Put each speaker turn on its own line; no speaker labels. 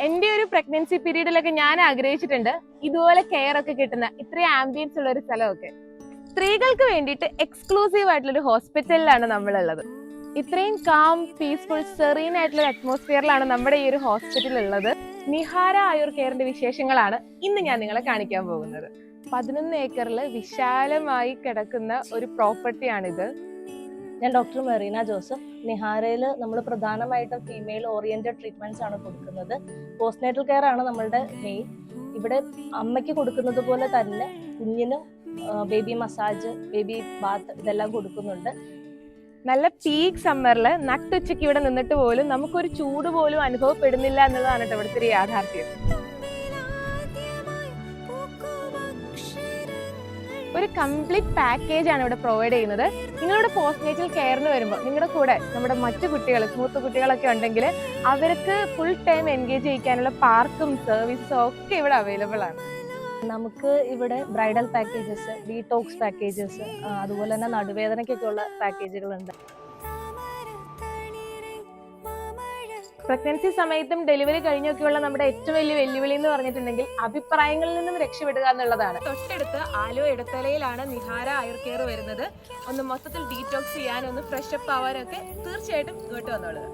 എന്റെ ഒരു പ്രഗ്നൻസി പീരീഡിലൊക്കെ ഞാൻ ആഗ്രഹിച്ചിട്ടുണ്ട് ഇതുപോലെ കെയർ ഒക്കെ കിട്ടുന്ന ഇത്രയും ആംബിയൻസ് ഉള്ള ഒരു സ്ഥലമൊക്കെ. സ്ത്രീകൾക്ക് വേണ്ടിയിട്ട് എക്സ്ക്ലൂസീവ് ആയിട്ടുള്ള ഒരു ഹോസ്പിറ്റലിലാണ് നമ്മളുള്ളത്. ഇത്രയും കാം, പീസ്ഫുൾ, സെറീൻ ആയിട്ടുള്ള ഒരു അറ്റ്മോസ്ഫിയറിലാണ് നമ്മുടെ ഈ ഒരു ഹോസ്പിറ്റൽ ഉള്ളത്. നിഹാര ആയുർ കെയറിന്റെ വിശേഷങ്ങളാണ് ഇന്ന് ഞാൻ നിങ്ങളെ കാണിക്കാൻ പോകുന്നത്. 11 ഏക്കറിൽ വിശാലമായി കിടക്കുന്ന ഒരു പ്രോപ്പർട്ടിയാണിത്.
ഞാൻ ഡോക്ടർ മെറീന ജോസഫ്. നിഹാരയിൽ നമ്മൾ പ്രധാനമായിട്ടും ഫീമെയിൽ ഓറിയന്റഡ് ട്രീറ്റ്മെന്റ്സ് ആണ് കൊടുക്കുന്നത്. പോസ്റ്റ്നേറ്റൽ കെയർ ആണ് നമ്മളുടെ മെയിൻ. ഇവിടെ അമ്മയ്ക്ക് കൊടുക്കുന്നത് പോലെ തന്നെ കുഞ്ഞിനും ബേബി മസാജ്, ബേബി ബാത്ത് ഇതെല്ലാം കൊടുക്കുന്നുണ്ട്.
നല്ല പീക്ക് സമ്മറിൽ നട്ടുച്ചയ്ക്ക് ഇവിടെ നിന്നിട്ട് പോലും നമുക്കൊരു ചൂട് പോലും അനുഭവപ്പെടുന്നില്ല എന്നുള്ളതാണ് ഇവിടുത്തെ ഒരു യാഥാർത്ഥ്യം. ഒരു കംപ്ലീറ്റ് പാക്കേജ് ആണ് ഇവിടെ പ്രൊവൈഡ് ചെയ്യുന്നത്. നിങ്ങളുടെ പോസ്റ്റ്നേറ്റൽ കെയറിന് വരുമ്പോൾ നിങ്ങളുടെ കൂടെ നമ്മുടെ മറ്റു കുട്ടികൾ, സ്മൂത്ത് കുട്ടികളൊക്കെ ഉണ്ടെങ്കിൽ അവർക്ക് ഫുൾ ടൈം എൻഗേജ് ചെയ്യിക്കാനുള്ള പാർക്കും സർവീസും ഒക്കെ ഇവിടെ അവൈലബിൾ ആണ്.
നമുക്ക് ഇവിടെ ബ്രൈഡൽ പാക്കേജസ്, ഡീടോക്സ് പാക്കേജസ്, അതുപോലെ തന്നെ നടുവേദനയ്ക്കൊക്കെ ഉള്ള പാക്കേജുകളുണ്ട്.
പ്രഗ്നൻസി സമയത്തും ഡെലിവറി കഴിഞ്ഞൊക്കെയുള്ള നമ്മുടെ ഏറ്റവും വലിയ വെല്ലുവിളി എന്ന് പറഞ്ഞിട്ടുണ്ടെങ്കിൽ അഭിപ്രായങ്ങളിൽ നിന്നും രക്ഷപ്പെടുക എന്നുള്ളതാണ്. തൊട്ടടുത്ത് ആലുവ ഇടത്തലയിലാണ് നിഹാര ആയുർ കെയർ വരുന്നത്. ഒന്ന് മൊത്തത്തിൽ ഡീറ്റോക്സ് ചെയ്യാനും ഒന്ന് ഫ്രഷ് അപ്പ് ആവാനൊക്കെ തീർച്ചയായിട്ടും ഇങ്ങോട്ട് വന്നോളുക.